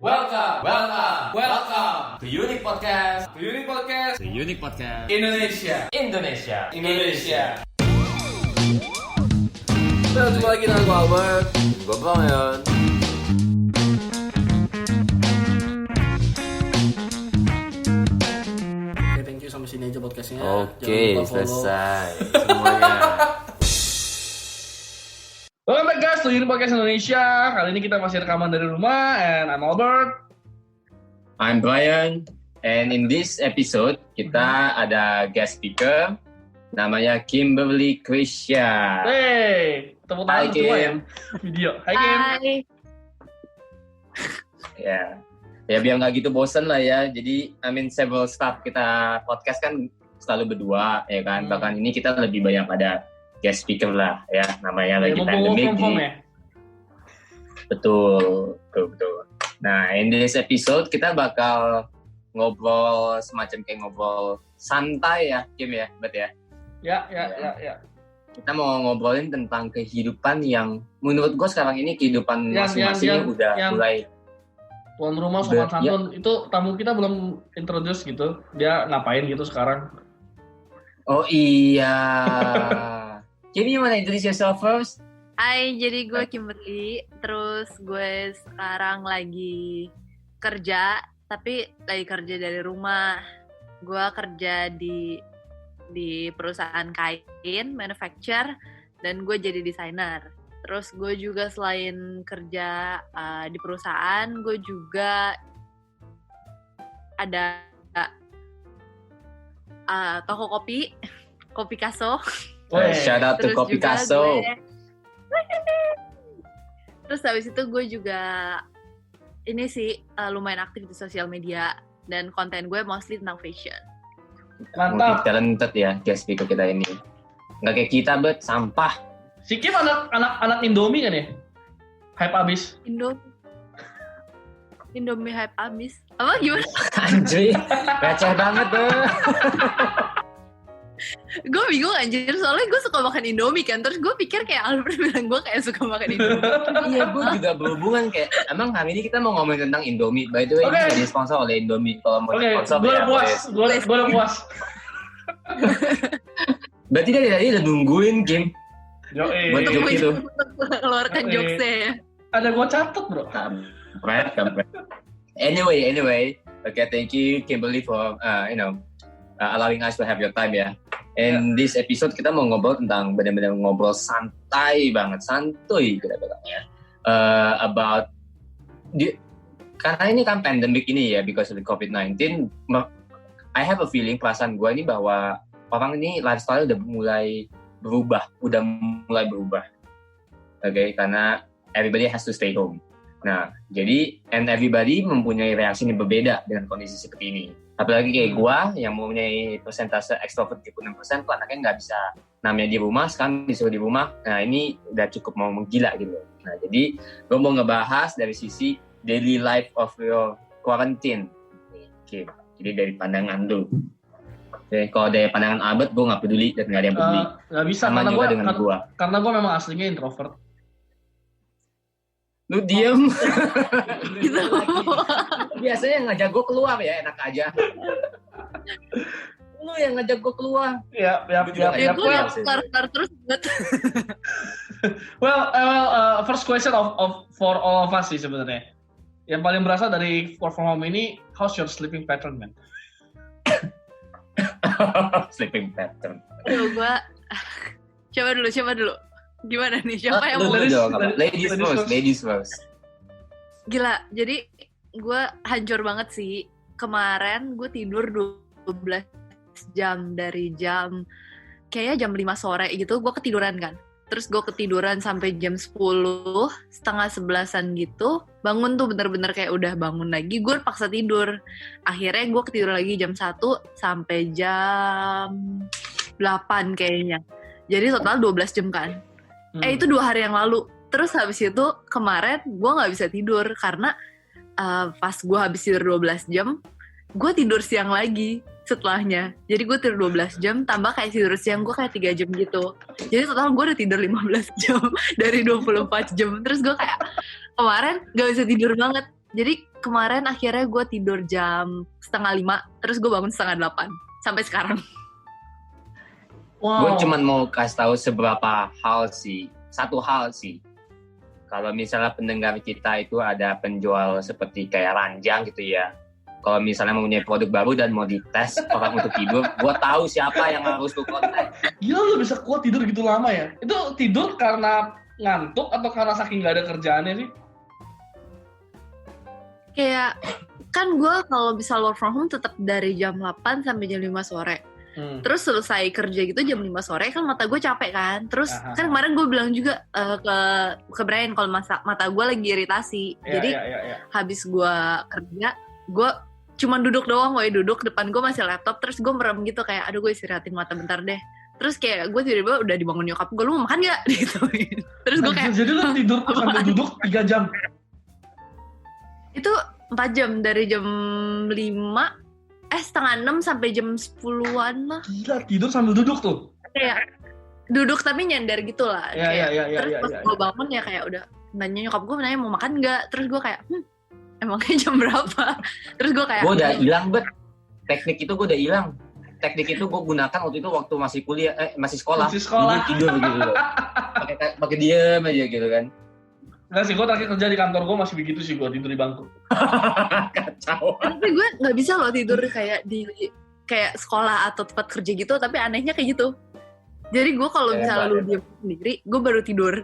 Welcome to Unique Podcast. Indonesia. Kita jumpa lagi dengan gue Albert, gue Brian. Oke, thank you, sampai sini aja podcastnya. Oke, selesai semuanya. Welcome back guys to Unique Podcast Indonesia. Kali ini kita masih rekaman dari rumah, and I'm Albert. I'm Brian, and in this episode kita ada guest speaker namanya Kimberly Krisya. Hey, tepuk tangan Hai, semua ya. Kim. Video. Hai Kim. Ya biar nggak gitu bosen lah ya. Jadi several staff kita podcast kan selalu berdua ya kan. Bahkan ini kita lebih banyak pada guest speaker lah ya. Namanya lagi pandemic. Ya? Betul. Nah, in this episode kita bakal ngobrol semacam kayak ngobrol santai ya, Kim ya, Bet ya. Ya. Kita mau ngobrolin tentang kehidupan yang menurut gue sekarang ini kehidupan masing-masing udah mulai. Tuan rumah sopan santun itu tamu kita belum introduce gitu. Dia ngapain gitu sekarang? Oh iya. Kim, you wanna introduce yourself first? Hai, jadi gue Kimberly. Terus gue sekarang lagi kerja, tapi lagi kerja dari rumah. Gue kerja di perusahaan kain, manufacture, dan gue jadi desainer. Terus gue juga selain kerja di perusahaan, gue juga ada toko kopi, Kopi Kaso. Shout out to Kopi Kaso. Terus habis itu gue juga ini sih lumayan aktif di sosial media, dan konten gue mostly tentang fashion. Mantap. Talented ya guest speaker kita ini. Nggak kayak kita, Bet, sampah. Si Kim anak Indomie kan ya? Hype abis. Indomie hype abis. Apa gimana? Anjir, receh banget tuh. Gue bingung anjir, soalnya gue suka makan Indomie kan. Terus gue pikir kayak Albert bilang gue kayak suka makan Indomie. Iya, gue juga berhubungan kayak emang hari ini kita mau ngomongin tentang Indomie. By the way, ini jadi sponsor oleh Indomie. Kalau mau sponsor gue udah puas. Berarti dia tadi udah nungguin Kim. Buat joke itu. Keluarkan jokesnya ya. Ada gue catet bro. Kampret. Anyway. Okay, thank you Kimberly for allowing us to have your time ya. And this episode kita mau ngobrol tentang benar-benar ngobrol santuy kita bilangnya. Karena ini kan pandemic ini ya, because of the COVID-19, I have a feeling, perasaan gue ini bahwa orang ini lifestyle udah mulai berubah. Okay, karena everybody has to stay home. Nah, jadi and everybody mempunyai reaksi yang berbeda dengan kondisi seperti ini. Apalagi kayak gue yang mempunyai persentase extrovert 36%, tuh anaknya nggak bisa namanya di rumah, sekarang disuruh di rumah. Nah, ini udah cukup mau menggila gitu. Nah, jadi gue mau ngebahas dari sisi daily life of your quarantine. Oke, jadi dari pandangan lu. Oke, kalau dari pandangan Albert, gue nggak peduli dan nggak ada yang peduli. Nggak bisa, sama juga dengan gue. Karena gue memang aslinya introvert. Lu diem. Gitu. Biasanya yang ngajak gue keluar ya, enak aja. Lu yang ngajak gue keluar. Ya, Ya gue yang keluar terus banget. Well, first question for all of us sih sebenarnya. Yang paling berasa dari work from home ini, how's your sleeping pattern, man? Sleeping pattern. Aduh, gue coba dulu. Gimana nih? Siapa yang mau? Ladies first. Gila, jadi gue hancur banget sih. Kemarin gue tidur 12 jam dari kayaknya jam 5 sore gitu, gue ketiduran kan. Terus gue ketiduran sampai jam 10, setengah 11-an gitu. Bangun tuh bener-bener kayak udah bangun lagi, gue paksa tidur. Akhirnya gue ketidur lagi jam 1 sampai jam 8 kayaknya. Jadi total 12 jam kan. Itu 2 hari yang lalu. Terus habis itu kemarin gue gak bisa tidur karena pas gue habis tidur 12 jam, gue tidur siang lagi setelahnya. Jadi gue tidur 12 jam, tambah kayak tidur siang gue kayak 3 jam gitu. Jadi total gue udah tidur 15 jam dari 24 jam. Terus gue kayak kemarin gak bisa tidur banget. Jadi kemarin akhirnya gue tidur jam 4:30, terus gue bangun 7:30 sampai sekarang. Wow. Gue cuman mau kasih tahu seberapa hal sih. Satu hal sih. Kalau misalnya pendengar kita itu ada penjual seperti kayak ranjang gitu ya. Kalau misalnya mau punya produk baru dan mau dites orang untuk tidur, gue tahu siapa yang harus gue kontak. Gila lu bisa kuat tidur gitu lama ya? Itu tidur karena ngantuk atau karena saking gak ada kerjaannya sih? Kayak kan gue kalau bisa work from home tetap dari jam 8 sampai jam 5 sore. Terus selesai kerja gitu jam 5 sore kan mata gue capek kan. Terus kan kemarin gue bilang juga ke Brian kalau mata gue lagi iritasi. Jadi habis gue kerja, gue cuman duduk doang, duduk depan gue masih laptop. Terus gue merem gitu kayak aduh gue istirahatin mata bentar deh. Terus kayak gue tiba-tiba udah dibangun nyokap gue, lu mau makan gak? Gitu. Terus gue kayak jadi lu tidur sambil duduk 3 jam? Itu 4 jam dari jam 5 5:30 sampai jam 10-an lah. Gila, tidur sambil duduk tuh? Kayak duduk tapi nyender gitu lah. Iya. Terus pas gue bangun ya kayak udah nanya nyokap gue nanya mau makan nggak. Terus gue kayak emangnya jam berapa? Terus gue kayak gue udah hilang teknik itu gue udah hilang. Teknik itu gue gunakan waktu itu waktu masih kuliah, masih sekolah. Gue tidur gitu loh. Pakai diem aja gitu kan. Enggak sih, gue terakhir kerja di kantor gue masih begitu sih, gue tidur di bangku. Kacau. Tapi gue nggak bisa loh tidur kayak di kayak sekolah atau tempat kerja gitu, tapi anehnya kayak gitu. Jadi gue kalau misalnya lu diem sendiri, gue baru tidur.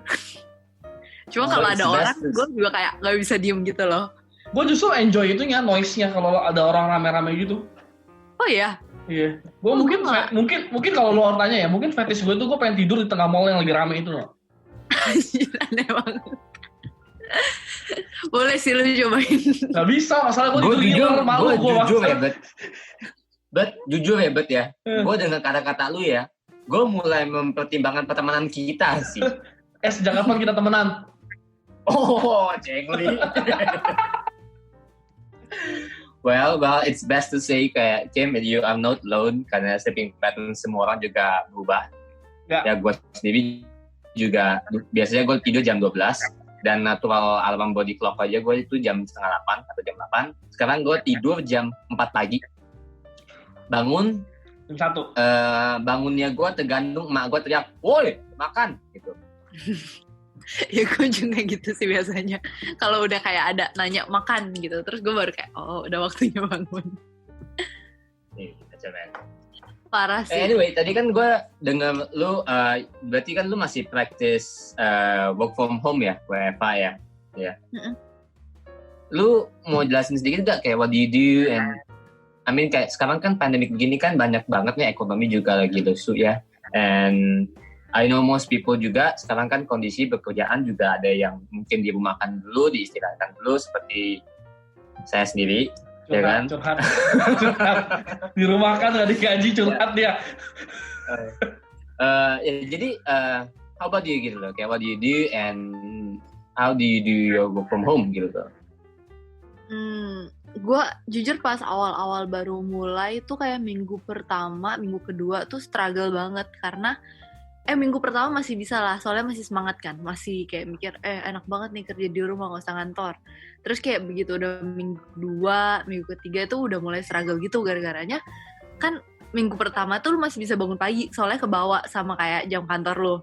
Cuma kalau ada orang, gue juga kayak nggak bisa diem gitu loh. Gue justru enjoy itunya, noise-nya kalau ada orang rame-rame gitu. Oh iya? Iya. Gue mungkin kalau lu orang tanya ya, mungkin fetish gue tuh gue pengen tidur di tengah mall yang lagi rame itu loh. Aneh banget. Boleh sih lu cobain. Gak bisa, masalah gue tidur di luar malu gue. Jujur ya, Bet ya. Gue dengan kata-kata lu ya, gue mulai mempertimbangkan pertemanan kita sih. Sejak kapan kita temenan? Oh, cengli. Well, it's best to say kayak Kim, you are not alone karena sleeping pattern semua orang juga berubah. Ya gue sendiri juga biasanya gue tidur jam 12 dan natural alarm body clock aja gue itu jam 7:30 atau jam 8. Sekarang gue tidur jam 4 pagi. Bangun jam 1. Bangunnya gue tergantung emak gue teriak, "Woi, makan!" gitu. Ya gue juga gitu sih biasanya. Kalau udah kayak ada nanya makan gitu, terus gue baru kayak udah waktunya bangun. Parah sih. Anyway, tadi kan gue dengar lu, berarti kan lu masih practice work from home ya, WFH ya? Ya. Lu mau jelasin sedikit gak kayak what do you do and I mean kayak sekarang kan pandemik begini kan banyak banget nih ekonomi juga lagi lesu ya. And I know most people juga sekarang kan kondisi pekerjaan juga ada yang mungkin dirumahkan dulu, diistirahatkan dulu seperti saya sendiri. Ya kan? Curhat. Di rumah kan gak digaji, curhat dia. Jadi how about you gitu loh, kayak what do you do and how do you do your work from home gitu loh. Gue jujur pas awal-awal baru mulai tuh kayak minggu pertama, minggu kedua tuh struggle banget karena minggu pertama masih bisa lah, soalnya masih semangat kan, masih kayak mikir enak banget nih kerja di rumah gak usah ngantor. Terus kayak begitu udah minggu kedua, minggu ketiga itu udah mulai struggle gitu gara-garanya kan minggu pertama tuh lu masih bisa bangun pagi soalnya kebawa sama kayak jam kantor lu.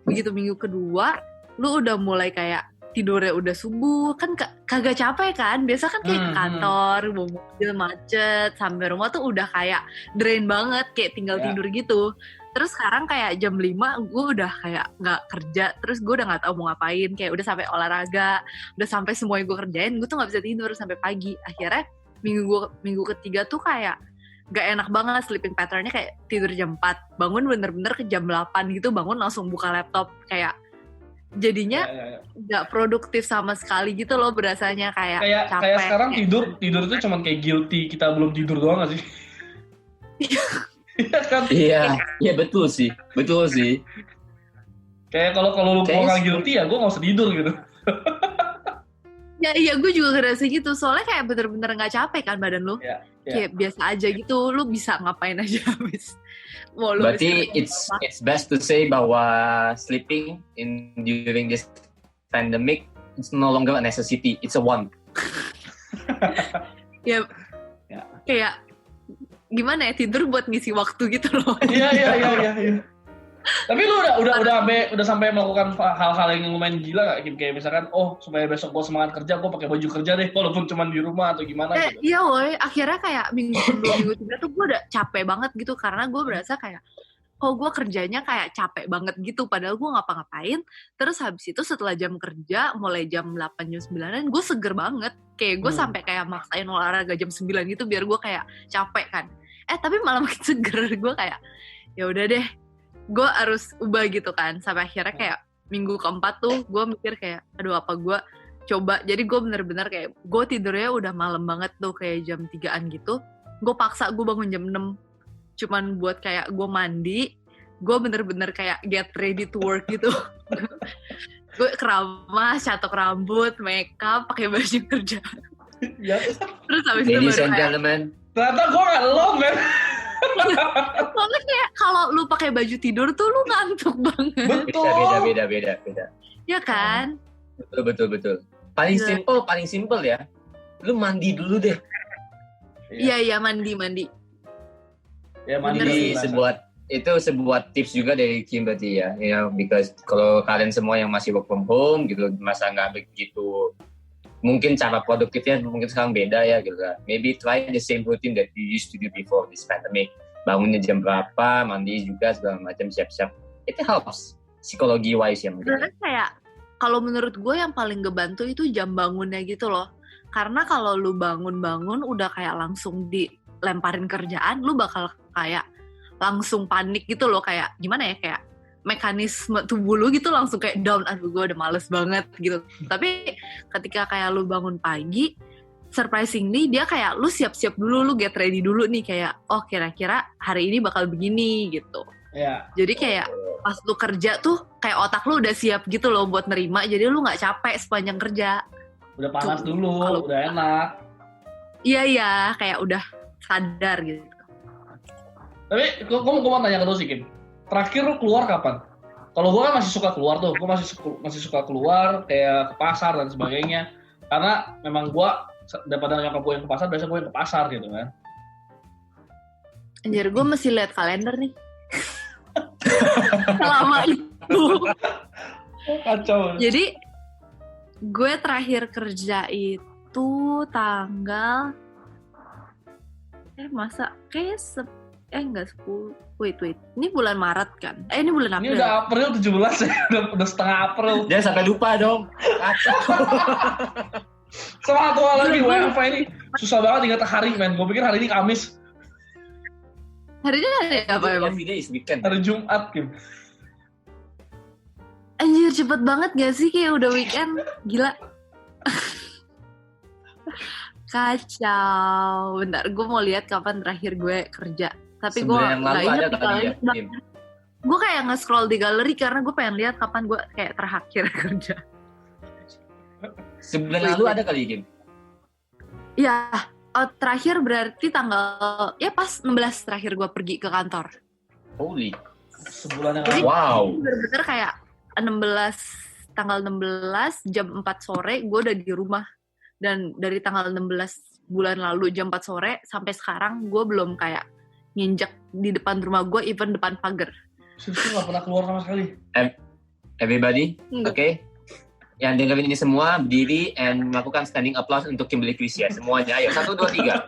Begitu minggu kedua lu udah mulai kayak tidurnya udah subuh kan kagak capek kan, biasa kan kayak ke kantor, bawa mobil macet sampai rumah tuh udah kayak drain banget kayak tinggal tidur gitu. Terus sekarang kayak jam 5 gue udah kayak gak kerja, terus gue udah gak tahu mau ngapain, kayak udah sampai olahraga, udah sampai semua yang gue kerjain, gue tuh gak bisa tidur sampai pagi. Akhirnya minggu ketiga tuh kayak gak enak banget sleeping pattern-nya, kayak tidur jam 4, bangun bener-bener ke jam 8 gitu, bangun langsung buka laptop, kayak jadinya gak produktif sama sekali gitu loh berasanya, kayak capek. Kayak sekarang tidur tuh cuman kayak guilty, kita belum tidur doang gak sih? Iya betul sih. Kayak kalau lu mau nggak guilty ya gue nggak usah tidur gitu. Iya gue juga ngerasa gitu, soalnya kayak bener-bener nggak capek kan badan lu, kayak biasa aja gitu, lu bisa ngapain aja habis. Berarti it's best to say bahwa sleeping during this pandemic it's no longer a necessity, it's a want. Ya, Ya. kayak gimana ya, tidur buat ngisi waktu gitu loh. Iya. Tapi lu udah sampai melakukan hal-hal yang lumayan gila nggak, Kim? Kayak misalkan, supaya besok gue semangat kerja, gue pakai baju kerja deh, walaupun cuma di rumah atau gimana gitu. Iya woy, akhirnya kayak minggu 2 minggu 3 tuh gue udah capek banget gitu, karena gue berasa kayak gue kerjanya kayak capek banget gitu, padahal gue ngapa-ngapain. Terus habis itu setelah jam kerja, mulai jam 8 jam 9-an, gue seger banget. Kayak gue sampai kayak maksain olahraga jam 9 gitu biar gue kayak capek kan. Tapi malah makin seger. Gue kayak ya udah deh, gue harus ubah gitu kan. Sampai akhirnya kayak minggu keempat tuh gue mikir kayak aduh apa gue coba. Jadi gue bener-bener kayak gue tidurnya udah malam banget tuh, kayak jam 3-an gitu. Gue paksa gue bangun jam 6 cuman buat kayak gue mandi, gue bener-bener kayak get ready to work gitu. Gue keramas, catok rambut, makeup, pakai baju kerja. Ya. Terus habis itu Ladies baru and kayak, gentlemen, Ternyata gue nggak lo, men. soalnya kayak kalau lu pakai baju tidur tuh lu ngantuk banget. Betul. beda. Ya kan? Betul. Paling simple ya. Lu mandi dulu deh. Iya mandi. Ya Bener Jadi sih. sebuah tips juga dari Kim berarti ya, because kalau kalian semua yang masih work from home gitu, masa nggak begitu, mungkin cara produktifnya mungkin sekarang beda ya gitu kan. Maybe try the same routine that you used to do before this pandemic. Bangunnya jam berapa, mandi juga segala macam, siap-siap. It helps psikologi wise ya mungkin. Sebenarnya kayak kalau menurut gue yang paling ngebantu itu jam bangunnya gitu loh. Karena kalau lu bangun udah kayak langsung dilemparin kerjaan, lu bakal kayak langsung panik gitu loh, kayak gimana ya, kayak mekanisme tubuh lu gitu langsung kayak down, aduh gue udah males banget gitu. Tapi ketika kayak lu bangun pagi, surprisingly dia kayak lu siap-siap dulu, lu get ready dulu nih, kayak kira-kira hari ini bakal begini gitu. Ya. Jadi kayak pas lu kerja tuh kayak otak lu udah siap gitu loh buat nerima, jadi lu nggak capek sepanjang kerja. Udah panas dulu, udah enak. Iya, kayak udah sadar gitu. Tapi gue mau tanya ke lu sih, Kim. Terakhir lu keluar kapan? Kalau gue kan masih suka keluar tuh, gue masih suka keluar kayak ke pasar dan sebagainya. Karena memang gue daripada nyokap gue yang ke pasar, biasa gue yang ke pasar gitu kan. Anjir, gue mesti lihat kalender nih. Selama itu. Kacau. Jadi gue terakhir kerja itu tanggal kayak enggak 10. Wait. Ini bulan Maret kan? Ini bulan April. Ini udah April 17 ya, udah setengah April. Jangan sampai lupa dong. Kacau. Sama satu hal lagi, WFH ini susah banget ingat hari, men. Gue pikir hari ini Kamis. Hari ini hari apa emang? Every day is weekend. Hari Jumat, Kim. Anjir, cepet banget gak sih kayak udah weekend? Gila. Kacau. Bentar, gue mau lihat kapan terakhir gue kerja. Tapi gue Sebulan yang lalu gak inget ada di tadi ya, galeri. Kim. Gue kayak nge-scroll di galeri karena gue pengen lihat kapan gue kayak terakhir kerja. Sebulan lalu ada kali, Kim. Iya, terakhir berarti tanggal, ya pas 16 terakhir gue pergi ke kantor. Holy. Sebulan yang Jadi, lalu. Wow. bener-bener kayak tanggal 16 jam 4 sore gue udah di rumah. Dan dari tanggal 16 bulan lalu jam 4 sore sampai sekarang gue belum kayak nginjek di depan rumah gue, even depan pagar. Serius gak pernah keluar sama sekali. Everybody, Enggak. oke? Yang dengerin ini semua, berdiri and melakukan standing applause untuk Kimberly Christian. Semuanya, ayo. 1, 2, 3.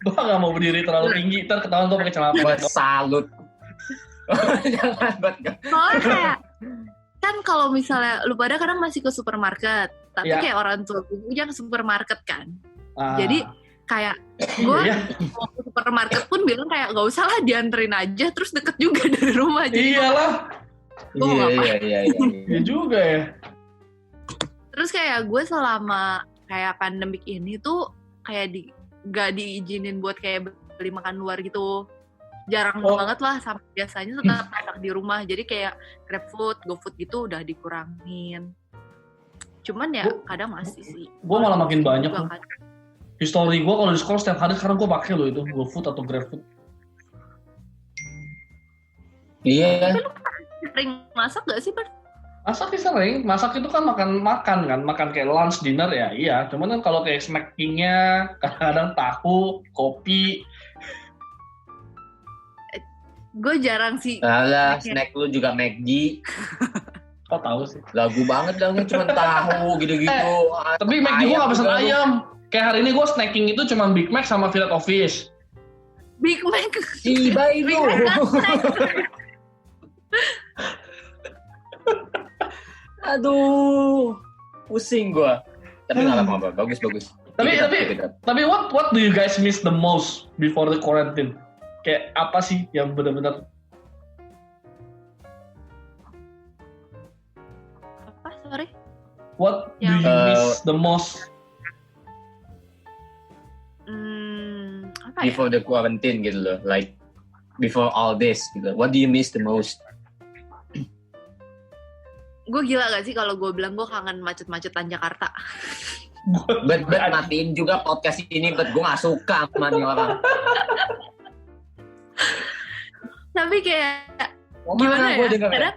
Gue gak mau berdiri terlalu tinggi, ntar ketahuan gue pakai celana pendek. Salut. Jangan banget. Soalnya kayak, kan kalau misalnya lu pada kadang masih ke supermarket, tapi Iya. kayak orang tua gue jangan ke supermarket kan. Ah. Jadi kayak gue Iya. mau ke supermarket pun bilang kayak gak usah lah, dianterin aja, terus deket juga dari rumah. Jadi Iyalah. Gua mau Iya. Iya juga ya. terus kayak gue selama kayak pandemik ini tuh kayak gak diizinin buat kayak beli makan luar gitu. Jarang banget lah, sama biasanya tetap masak di rumah. Jadi kayak GrabFood, GoFood gitu udah dikurangin. Cuman ya kadang masih sih. Gue malah makin banyak Juga loh. kan. History gue kalau di sekolah setiap hari sekarang gue pakai loh itu GoFood atau GrabFood. Iya. Sering masak gak sih, Bert? Masak sih sering, masak itu kan makan kayak lunch, dinner ya, iya. Cuman kan kalau kayak snackingnya kadang-kadang tahu, kopi. Gue jarang sih. Alah, Kayak- snack lu juga McD. Kok tahu sih? Lagu banget dong, cuma tahu gitu-gitu. Tapi McD gue nggak pesen juga lu. ayam. Kayak hari ini gue snacking itu cuma Big Mac sama fillet of fish. Big Mac. Si bayi lu. Big Mac kan snack. Aduh, pusing gua. Tapi nggak apa-apa, bagus. Tapi- Keep it up, tapi- keep it up. Tapi what do you guys miss the most before the quarantine? Kayak apa sih yang benar-benar Apa? Sorry. what do Yang- you miss the most? Apa ya? Before the quarantine gitu loh, like before all this gitu. What do you miss the most? Gue gila gak sih kalau gue bilang gue kangen macet-macetan Jakarta. Bet matiin juga podcast ini, bet gue nggak suka sama nih orang. Tapi kayak Gimana gimana gue ya? denger? Kadang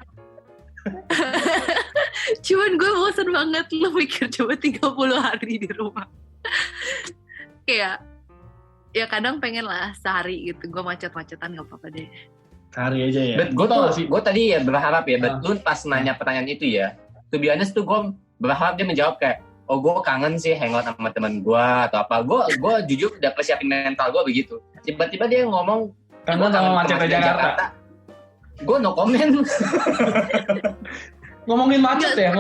cuman gue bosan banget lu mikir coba 30 hari di rumah. Kayak ya kadang pengen lah sehari gitu gue macet-macetan gak apa-apa deh. Hari aja ya. Bet gue Tau tuh, gak sih? gue tadi ya berharap ya, bet Ah. lu pas nanya pertanyaan itu ya, to be honest tuh gue berharap dia menjawab kayak, oh gue kangen sih hangout sama teman gue atau apa. Gue jujur udah persiapin mental gue begitu. Tiba-tiba dia ngomong Kangen sama macetnya Jakarta. Gue no comment. Ngomongin macet ya,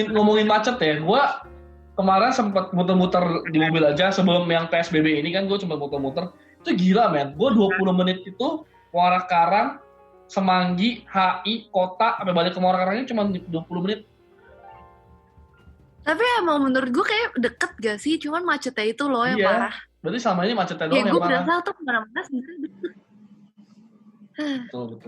ngomongin macet ya. Gua kemarin sempat muter-muter di mobil aja sebelum yang PSBB ini kan gue cuma muter-muter. Itu gila men. Gue 20 menit itu Muara Karang, Semanggi, HI, Kota, sampai balik ke Muara Karangnya cuma 20 menit. Tapi emang menurut gue kayak deket gak sih? Cuman macetnya itu loh yang Iya. parah. Berarti selama ini macetnya doang Kayak yang gue parah. berasa tuh kemana-mana sebenarnya deket. Betul.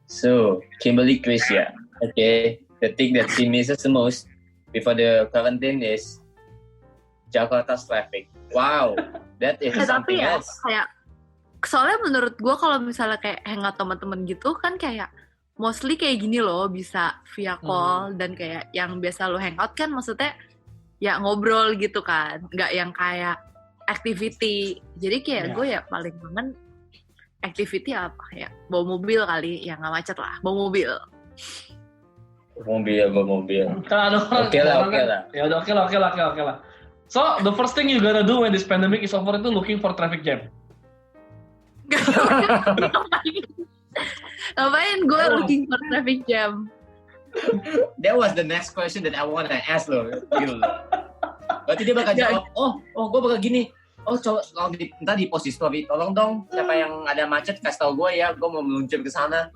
So, Kimberly Krisya, okay, the thing that she misses the most before the quarantine is Jakarta's traffic. Wow, that is something Tapi ya else. kayak soalnya menurut gue kalau misalnya kayak hangout teman-teman gitu kan kayak mostly kayak gini loh bisa via call dan kayak yang biasa lo hangout kan maksudnya ya ngobrol gitu kan, nggak yang kayak activity. Jadi kayak Ya. gue ya paling kangen activity apa ya bawa mobil kali ya nggak macet lah bawa mobil. Mobil. Kan ada orang, Oke lah, orang oke kan- lah. Ya udah oke lah. So, the first thing you gotta do when this pandemic is over itu looking for traffic jam. Ngapain gue Oh. looking for traffic jam? That was the next question that I want to ask loh. Gitu loh. Berarti dia bakal jawab, gue bakal gini. Oh, coba kalau ntar di post di story, tolong dong siapa yang ada macet kasih tau gue ya, gue mau meluncur ke sana.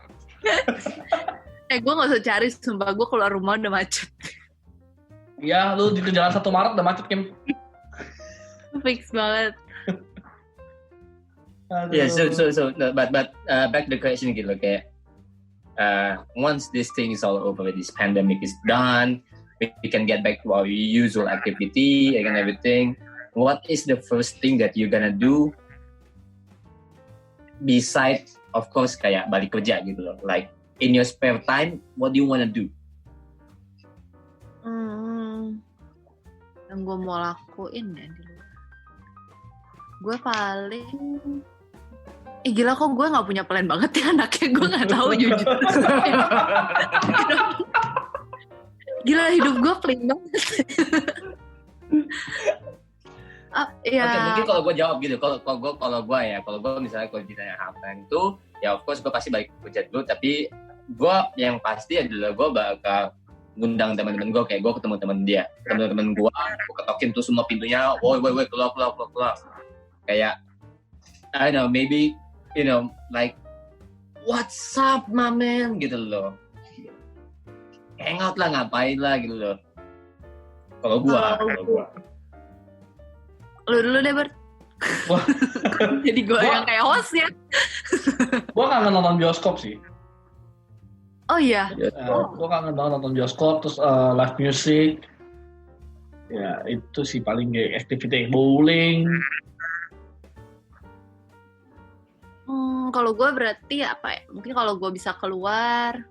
Gue gak usah cari, sumpah gue keluar rumah udah macet. Ya, lu di jalan 1 Maret udah macet, Kim. Fix banget. Aduh. Yeah, so, no, but back to the question gitu loh, kayak once this thing is all over, this pandemic is done, we can get back to our usual activity and everything. What is the first thing that you're gonna do beside, of course, kayak balik kerja gitu loh, like in your spare time, what do you wanna do? Yang gue mau lakuin ya di luar. Gue paling gila kok gue gak punya plan banget ya anaknya. Gue gak tahu jujur. Gila hidup gue plain banget. Ya. Oke, mungkin kalau gue jawab gitu, kalau gue misalnya kalau ditanya apa itu, ya of course gue pasti balik kerja dulu, tapi gue yang pasti adalah gue bakal ngundang teman-teman gue, kayak gue ketemu teman-teman gue ketokin tuh semua pintunya, woi keluar, kayak I don't know, maybe you know like what's up my man gitu loh, hangout lah, ngapain lah gitu loh. Kalau gue Lu dulu deh Bert. Wah. Jadi gue yang kayak host ya. Gue kangen nonton bioskop sih. Oh iya. Gue kangen banget nonton bioskop, terus live music. Ya itu sih paling kayak activity bowling. Kalau gue berarti apa ya? Mungkin kalau gue bisa keluar,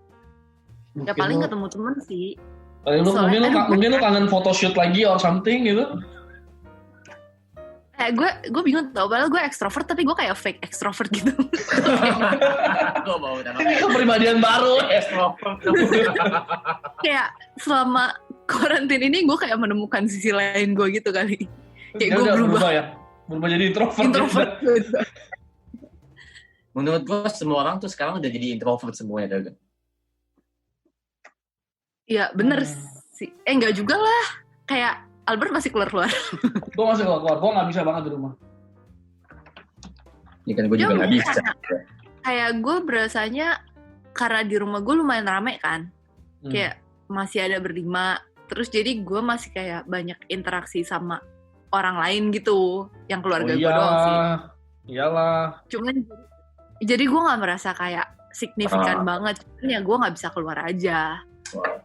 Ya paling ketemu temen sih. Mungkin lu kangen photoshoot lagi or something gitu. Gue bingung tau, padahal gue ekstrovert tapi gue kayak fake ekstrovert gitu. Gue mau Ini kepribadian baru. Kayak selama karantin ini gue kayak menemukan sisi lain gue gitu kali. Kayak gue berubah jadi introvert. Menurut gue semua orang tuh sekarang udah jadi introvert semuanya, kan? Iya bener sih. Enggak juga lah. Kayak Albert masih keluar-keluar. Gue masih keluar. Gue nggak bisa banget di rumah. Ya kan gue juga nggak bisa. Kayak gue berasanya karena di rumah gue lumayan rame kan. Kayak masih ada berlima. Terus jadi gue masih kayak banyak interaksi sama orang lain gitu. Yang keluarga gue doang sih. Iyalah. Cuman jadi gue nggak merasa kayak signifikan banget. Cuman ya gue nggak bisa keluar aja. Wow.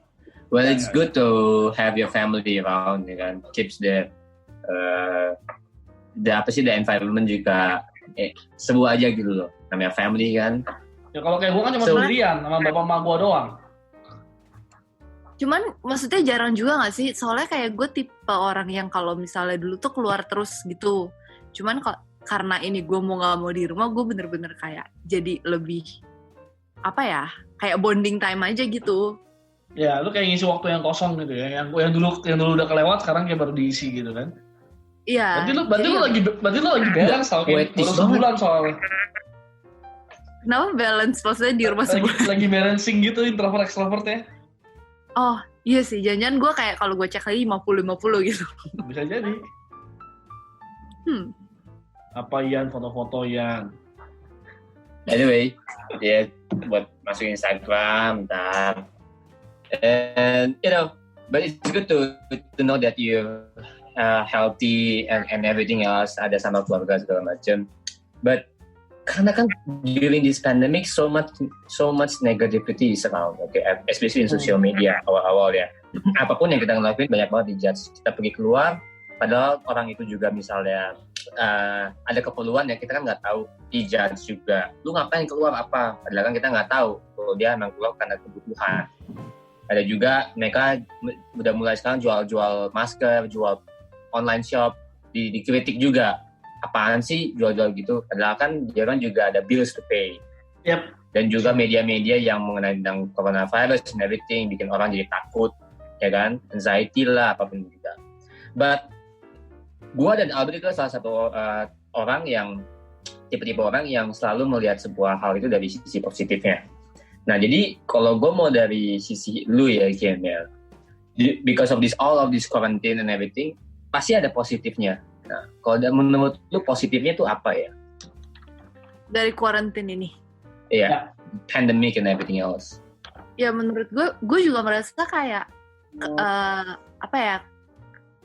Well, it's good to have your family around, ya kan? Keeps the environment juga seru aja gitu loh. Namanya family kan. Ya kalau kayak gue kan cuma sendirian sama bapak emak gue doang. Cuman maksudnya jarang juga gak sih? Soalnya kayak gue tipe orang yang kalau misalnya dulu tuh keluar terus gitu. Cuman karena ini gue mau gak mau di rumah, gue bener-bener kayak jadi lebih apa ya? Kayak bonding time aja gitu. Ya, lu kayak ngisi waktu yang kosong gitu ya. Yang dulu udah kelewat sekarang kayak baru diisi gitu kan. Iya. Berarti lu lagi balance tau kayak baru sebulan soalnya. Kenapa balance? Maksudnya di rumah sebulan. Lagi balancing gitu introvert extrovert ya. Oh, iya sih. Jangan gue kayak kalau gue cek lagi 50-50 gitu. Bisa jadi. Apa Yan, foto-foto Yan. Anyway, ya buat masuk Instagram, ntar. And but it's good to know that you healthy and everything else, ada sama keluarga segala macam. But karena kan during this pandemic so much negativity is around, okay, especially in social media awal-awal ya. Apapun yang kita ngelakuin banyak banget dijudge. Kita pergi keluar, padahal orang itu juga misalnya ada keperluan ya, kita kan nggak tahu, dijudge juga. Lu ngapain keluar apa? Padahal kan kita nggak tahu kalau dia memang keluar karena kebutuhan. Ada juga mereka udah mulai sekarang jual-jual masker, jual online shop, dikritik juga. Apaan sih jual-jual gitu? Padahal kan dia kan juga ada bills to pay. Yep. Dan juga media-media yang mengenai tentang coronavirus and everything, bikin orang jadi takut, ya kan? Anxiety lah, apapun juga. But gua dan Albert itu salah satu tipe-tipe orang yang selalu melihat sebuah hal itu dari sisi positifnya. Nah, jadi kalau gue mau dari sisi lu ya, Kian, ya, because of all of this quarantine and everything, pasti ada positifnya. Nah, kalau menurut lu positifnya itu apa ya? Dari quarantine ini? Iya, pandemic and everything else. Ya menurut gue juga merasa kayak apa ya,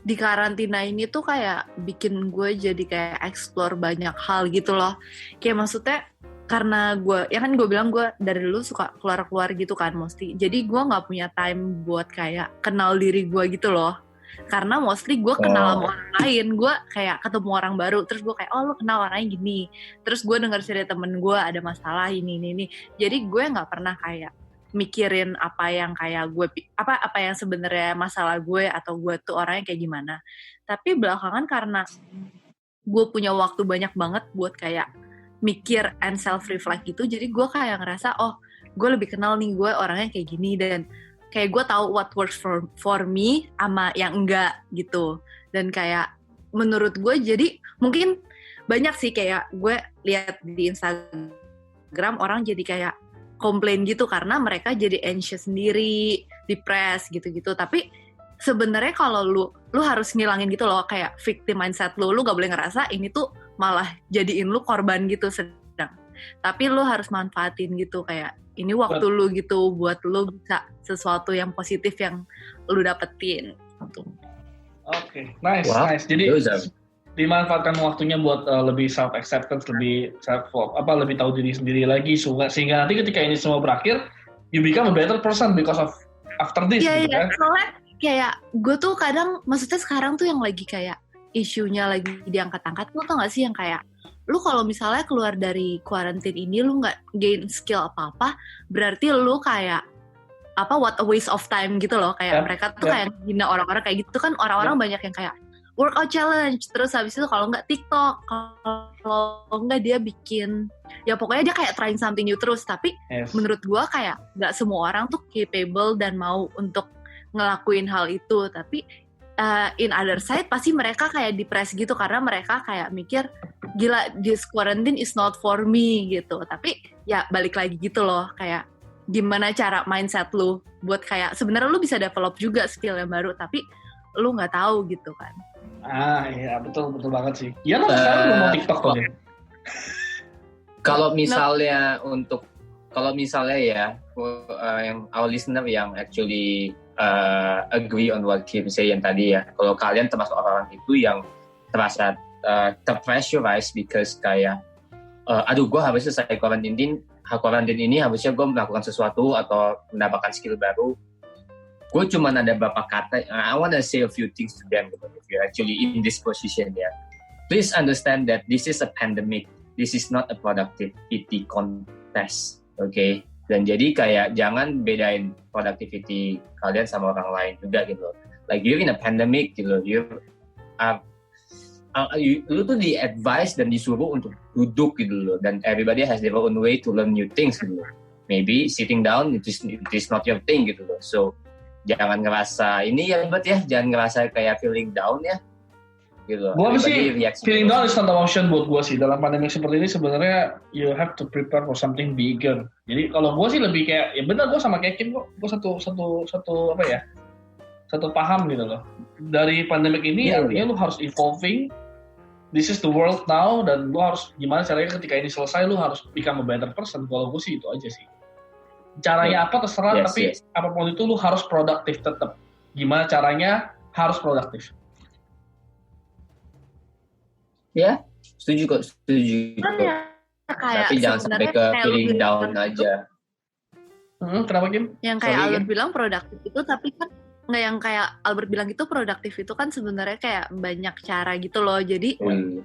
di karantina ini tuh kayak bikin gue jadi kayak explore banyak hal gitu loh. Kayak maksudnya karena gue, ya kan gue bilang gue dari dulu suka keluar-keluar gitu kan mostly. Jadi gue gak punya time buat kayak kenal diri gue gitu loh. Karena mostly gue kenal sama orang lain. Gue kayak ketemu orang baru. Terus gue kayak, oh lu kenal orangnya gini. Terus gue denger cerita temen gue ada masalah ini. Jadi gue gak pernah kayak mikirin apa yang kayak gue, apa yang sebenarnya masalah gue atau gue tuh orangnya kayak gimana. Tapi belakangan karena gue punya waktu banyak banget buat kayak mikir and self-reflect gitu, jadi gue kayak ngerasa, oh gue lebih kenal nih gue orangnya kayak gini, dan kayak gue tahu what works for me sama yang enggak gitu. Dan kayak menurut gue jadi mungkin banyak sih kayak gue lihat di Instagram orang jadi kayak komplain gitu karena mereka jadi anxious sendiri, depressed gitu-gitu. Tapi sebenarnya kalau lu harus ngilangin gitu loh, kayak victim mindset lu gak boleh ngerasa ini tuh malah jadiin lu korban gitu sedang. Tapi lu harus manfaatin gitu, kayak ini waktu lu gitu buat lu bisa sesuatu yang positif yang lu dapetin gitu. Oke, nice. Jadi dimanfaatkan waktunya buat lebih self acceptance, lebih lebih tahu diri sendiri lagi, sehingga nanti ketika ini semua berakhir, you become a better person because of after this. Iya, soalnya kayak gue tuh kadang, maksudnya sekarang tuh yang lagi kayak isunya lagi diangkat-angkat, lu tau gak sih yang kayak lu kalau misalnya keluar dari quarantine ini lu nggak gain skill apa-apa, berarti lu kayak what a waste of time gitu loh, kayak Yep, mereka tuh yep. kayak gina orang-orang kayak gitu kan, orang-orang banyak yang kayak workout challenge, terus habis itu kalau nggak TikTok, kalau nggak dia bikin, ya pokoknya dia kayak trying something new terus. Tapi Yes. menurut gua kayak nggak semua orang tuh capable dan mau untuk ngelakuin hal itu. Tapi in other side pasti mereka kayak depressed gitu karena mereka kayak mikir gila, this quarantine is not for me gitu. Tapi ya balik lagi gitu loh, kayak gimana cara mindset lu buat kayak sebenarnya lu bisa develop juga skill yang baru tapi lu nggak tahu gitu kan. Iya betul banget sih. Iya lo sekarang belum mau TikTok kok. Din. Kalau misalnya ya, yang our listener yang actually agree on what Kim say yang tadi ya. Kalau kalian termasuk orang-orang itu yang terasa terpressurized because kayak, aduh gue harus selesai quarantine ini harusnya gue melakukan sesuatu atau mendapatkan skill baru. Gue cuma ada beberapa kata, I want to say a few things to them if you're actually in this position ya. Please understand that this is a pandemic. This is not a productivity contest, okay? Dan jadi kayak jangan bedain productivity kalian sama orang lain juga gitu. Like you're in a pandemic gitu, lu tuh di-advise dan disuruh untuk duduk gitu loh. Dan everybody has their own way to learn new things gitu loh. Maybe sitting down it is not your thing gitu loh. So jangan ngerasa ini ya ribet ya, jangan ngerasa kayak feeling down ya gitu. Gue sih feeling down is not an option buat gue sih. Dalam pandemi seperti ini sebenarnya you have to prepare for something bigger. Jadi kalau gue sih lebih kayak, ya benar gue sama kayak Kim kok. Gue satu paham gitu loh. Dari pandemik ini artinya lu harus evolving. This is the world now, dan lu harus gimana caranya ketika ini selesai lu harus become a better person. Kalau gue sih itu aja sih. Caranya apa terserah, tapi apapun itu lu harus produktif tetap. Gimana caranya harus produktif. Ya, setuju. Ya, kayak Tapi jangan sampai ke feeling down aja. Kenapa Kim? Yang kayak Albert bilang produktif itu, tapi kan nggak yang kayak Albert bilang itu produktif itu kan sebenarnya kayak banyak cara gitu loh. Jadi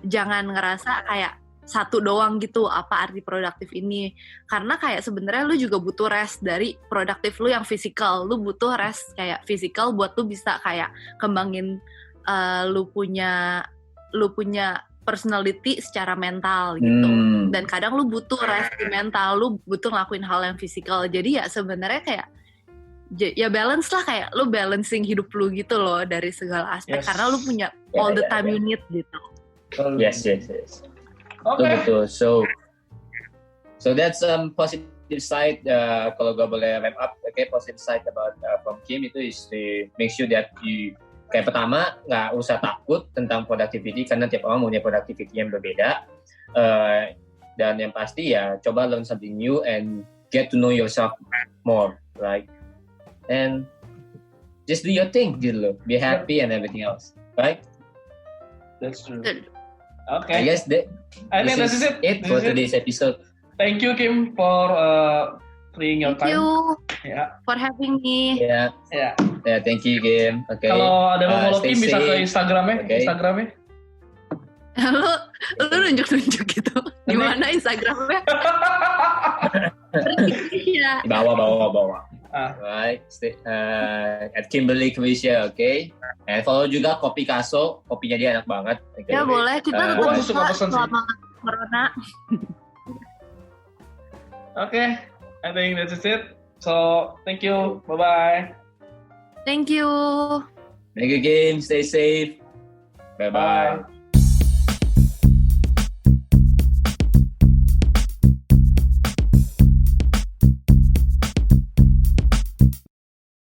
jangan ngerasa kayak satu doang gitu apa arti produktif ini, karena kayak sebenarnya lu juga butuh rest dari produktif lu yang fisikal. Lu butuh rest kayak fisikal buat lu bisa kayak kembangin lu punya personality secara mental gitu. Dan kadang lu butuh rest di mental, lu butuh ngelakuin hal yang fisikal. Jadi ya sebenarnya kayak ya balance lah, kayak lu balancing hidup lu gitu loh dari segala aspek, karena lu punya all the time you need gitu. Yes. Okay. Betul. So that's positive side. Kalau gue boleh wrap up, positive side about from Kim itu is to make sure that you kayak pertama nggak usah takut tentang productivity karena tiap orang punya productivity yang berbeda. Dan yang pasti ya coba learn something new and get to know yourself more, right? And just do your thing gitu loh. Be happy and everything else, right? That's true. Good. Okay. I guess I think this is it for today's episode. Thank you Kim for freeing your time. Thank you Yeah. for having me. Yeah, thank you Kim. Okay. Kalau ada mau follow stay Kim bisa ke safe. Instagramnya. Okay. Instagramnya. Lu nunjuk-nunjuk gitu. Di mana Instagramnya? Iya. Di bawah. Right, stay, at Kimberly Kwisha, okay? And follow juga Kopi Kaso, kopinya dia enak banget. Okay. Ya boleh, kita gua tetap suka buka pesen sih. selama corona. Okay, I think that's it. So, thank you. Bye-bye. Thank you. Thank you, Kim. Stay safe. Bye-bye. Bye.